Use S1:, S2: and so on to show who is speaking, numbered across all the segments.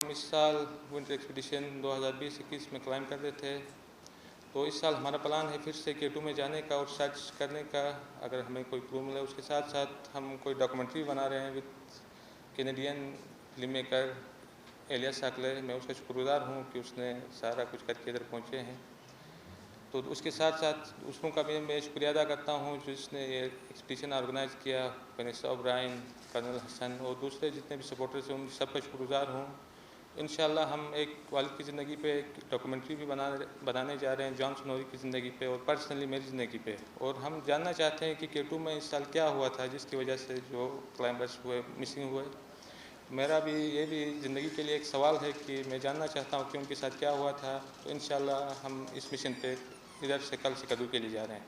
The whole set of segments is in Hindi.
S1: हम इस साल विंटर एक्सपीडिशन 2020-21 में क्लाइम कर रहे थे, तो इस साल हमारा प्लान है फिर से K2 में जाने का और सर्च करने का। अगर हमें कोई क्रू मिले, उसके साथ साथ हम कोई डॉक्यूमेंट्री बना रहे हैं with Canadian film maker Elias साकले। मैं उसका शुक्रगुजार हूँ कि उसने सारा कुछ करके इधर पहुँचे हैं। तो उसके साथ साथ उसकों का भी मैं शुक्रिया अदा करता हूँ जिसने ये एक्सपीडिशन ऑर्गेनाइज़ किया, वेनेसा ओब्रायन, कर्नल हसन और दूसरे जितने भी सपोर्टर्स हैं उन सबका शुक्रगुजार हूँ। इंशाल्लाह हम एक वालिद की ज़िंदगी पे एक डॉक्यूमेंट्री भी बनाने जा रहे हैं, जॉन स्नोरी की ज़िंदगी पे और पर्सनली मेरी ज़िंदगी पे। और हम जानना चाहते हैं कि K2 में इस साल क्या हुआ था जिसकी वजह से जो क्लाइंबर्स हुए, मिसिंग हुए। मेरा भी ये भी ज़िंदगी के लिए एक सवाल है कि मैं जानना चाहता हूँ कि उनके साथ क्या हुआ था। तो इंशाल्लाह हम इस मिशन पे इधर से कल से कदू के लिए जा रहे हैं।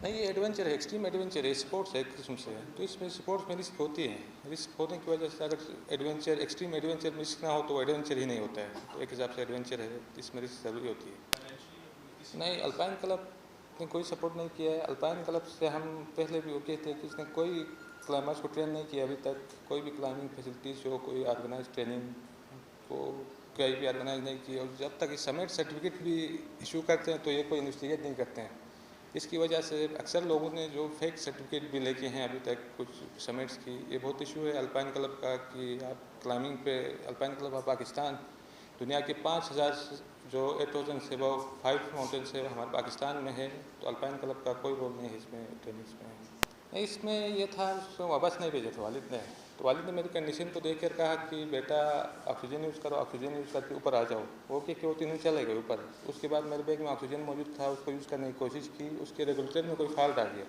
S1: नहीं, ये एडवेंचर है, एक्सट्रीम एडवेंचर है, स्पोर्ट्स है एक किस्म से। तो इसमें स्पोर्ट्स में रिस्क होती है। रिस्क होने की वजह से अगर एडवेंचर, एक्सट्रीम एडवेंचर में रिस्क ना हो तो एडवेंचर ही नहीं होता है। तो एक हिसाब से एडवेंचर है, इसमें रिस्क ज़रूरी होती है। नहीं, अल्पाइन क्लब ने कोई सपोर्ट नहीं किया है। अल्पाइन क्लब से हम पहले भी ओके थे कि इसने कोई क्लाइंबर्स को ट्रेन नहीं किया अभी तक। कोई भी क्लाइंबिंग फैसिलिटीज़ हो, कोई ऑर्गेनाइज ट्रेनिंग को कहीं भी ऑर्गेनाइज नहीं की। और जब तक इस समिट सर्टिफिकेट भी इशू करते हैं तो ये कोई इन्वेस्टिगेट नहीं करते हैं। इसकी वजह से अक्सर लोगों ने जो फेक सर्टिफिकेट भी लेके हैं अभी तक कुछ समिट्स की, ये बहुत इशू है अल्पाइन क्लब का कि आप क्लाइंबिंग पे अल्पाइन क्लब ऑफ पाकिस्तान दुनिया के 5000 जो 8000 से वो 5 माउंटेन से हमारे पाकिस्तान में है। तो अल्पाइन क्लब का कोई रोल नहीं है इसमें, ट्रेनिंग्स में। नहीं, इसमें ये था उसको वापस नहीं भेजा था वालिद ने। तो वालिद ने मेरी कंडीशन को देख कर कहा कि बेटा ऑक्सीजन यूज़ करो, ऑक्सीजन यूज़ करके ऊपर आ जाओ। वो कि वो तीनों चले गए ऊपर। उसके बाद मेरे बैग में ऑक्सीजन मौजूद था, उसको यूज़ करने की कोशिश की, उसके रेगुलेटर में कोई फॉल्ट आ गया।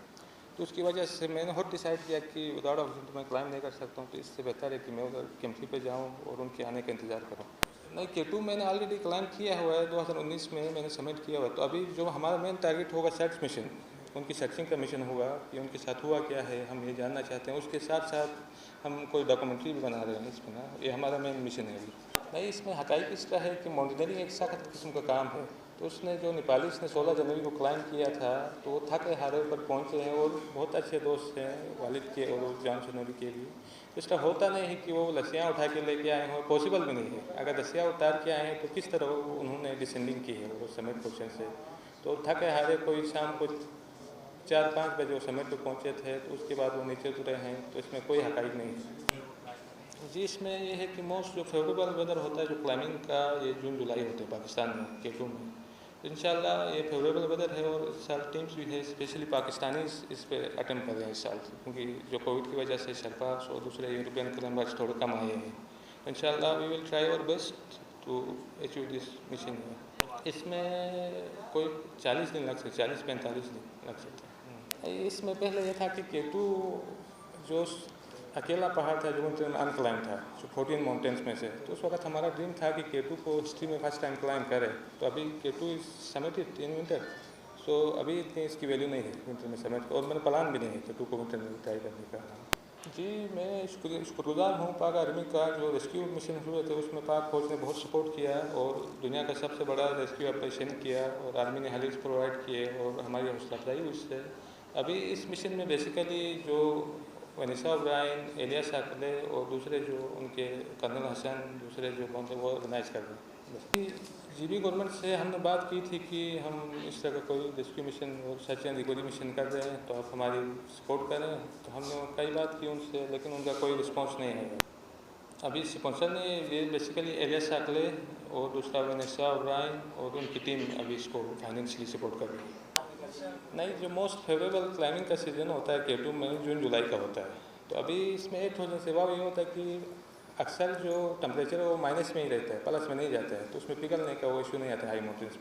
S1: तो उसकी वजह से मैंने खुद डिसाइड किया कि विदाउट ऑक्सीजन तो मैं क्लाइंब नहीं कर सकता हूँ। तो इससे बेहतर है कि मैं उधर केम्प्टी पे जाऊँ और उनके आने का इंतज़ार करूँ। नहीं, K2 मैंने ऑलरेडी क्लाइंब किया हुआ है, 2019 में मैंने सबमिट किया हुआ है। तो अभी जो हमारा मेन टारगेट होगा सर्च मिशन, उनकी सर्चिंग का मिशन होगा कि उनके साथ हुआ क्या है, हम ये जानना चाहते हैं। उसके साथ साथ हम कोई डॉक्यूमेंट्री भी बना रहे हैं इसमें ना, ये हमारा मेन मिशन है अभी। नहीं, इसमें हक़ाइक़ इसका है कि माउंटेनियरिंग एक सख्त किस्म का काम है। तो उसने जो नेपाली ने 16 जनवरी को क्लाइंब किया था, तो वो थके हारे ऊपर पहुँचे हैं और बहुत अच्छे दोस्त हैं वालिद के और जॉन स्नोरी के भी। तो इसका होता नहीं है कि वो लस्सियाँ उठा के लेके आए हों, पॉसिबल भी नहीं है। अगर लस्सियाँ उतार के आए हैं तो किस तरह उन्होंने डिसेंडिंग की है वो समिट पोजीशन से। तो थके हारे कोई शाम को 4-5 बजे वो समिट पे पहुँचे थे, तो उसके बाद वो नीचे उतरे हैं। तो इसमें कोई हक़ाइक़ नहीं है जी। इसमें ये है कि मोस्ट जो फेवरेबल वेदर होता है जो क्लाइंबिंग का, ये जून जुलाई होते हैं पाकिस्तान में K2 में। तो इंशाल्लाह ये फेवरेबल वेदर है और इस साल टीम्स भी है, स्पेशली पाकिस्तानीज़ इस पे अटेम्प्ट कर रहे हैं इस साल, क्योंकि जो कोविड की वजह से शर्पास और दूसरे यूरोपियन क्लाइंबर्स थोड़े कम आए हैं। इंशाल्लाह we will try our best to achieve this mission. इसमें कोई 40 दिन लग सकते, 40-45 दिन लग सकते हैं। इसमें पहले यह था कि K2 जो अकेला पहाड़ था जो अनक्लाइंब था, जो 14 माउंटेन्स में से। तो उस वक्त हमारा ड्रीम था कि K2 को हिस्ट्री में फर्स्ट टाइम क्लाइंब करें। तो अभी K2 समिटेड इन विंटर, सो अभी इतनी इसकी वैल्यू नहीं है विंटर में समिट, और मेरा प्लान भी नहीं है K2 को विंटर में ट्राई करने का। जी, मैं शुक्रगुजार हूँ पाक आर्मी का। जो रेस्क्यू मिशन हुए थे उसमें पाक फौज ने बहुत सपोर्ट किया और दुनिया का सबसे बड़ा रेस्क्यू ऑपरेशन किया, और आर्मी ने हेलिक्स प्रोवाइड किए और हमारी हौसला अफजाई हुई उससे। अभी इस मिशन में बेसिकली जो वेनेसा ओब्रायन, एलियास साकले और दूसरे जो उनके कर्नल हसन, दूसरे जो बंदे वो ऑर्गेनाइज़ कर रहे हैं। GB गवर्नमेंट से हमने बात की थी कि हम इस तरह का कोई रेस्क्यू मिशन और सर्च एंड रिकवरी मिशन कर रहे हैं, तो आप हमारी सपोर्ट करें। तो हमने कई बात की उनसे, लेकिन उनका कोई रिस्पॉन्स नहीं है। अभी स्पॉन्सर ने ये बेसिकली एलियास साकले और दूसरा वेनेसा ओब्रायन और उनकी टीम अभी इसको फाइनेंशियली सपोर्ट कर रही है। नहीं, जो मोस्ट फेवरेबल क्लाइंबिंग का सीज़न होता है K2 में जून जुलाई का होता है। तो अभी इसमें 8000 से अबव ये होता है कि अक्सर जो टेम्परेचर है वो माइनस में ही रहता है, प्लस में नहीं जाता है। तो उसमें पिघलने का वो इशू नहीं आता है हाई माउंटेन्स में।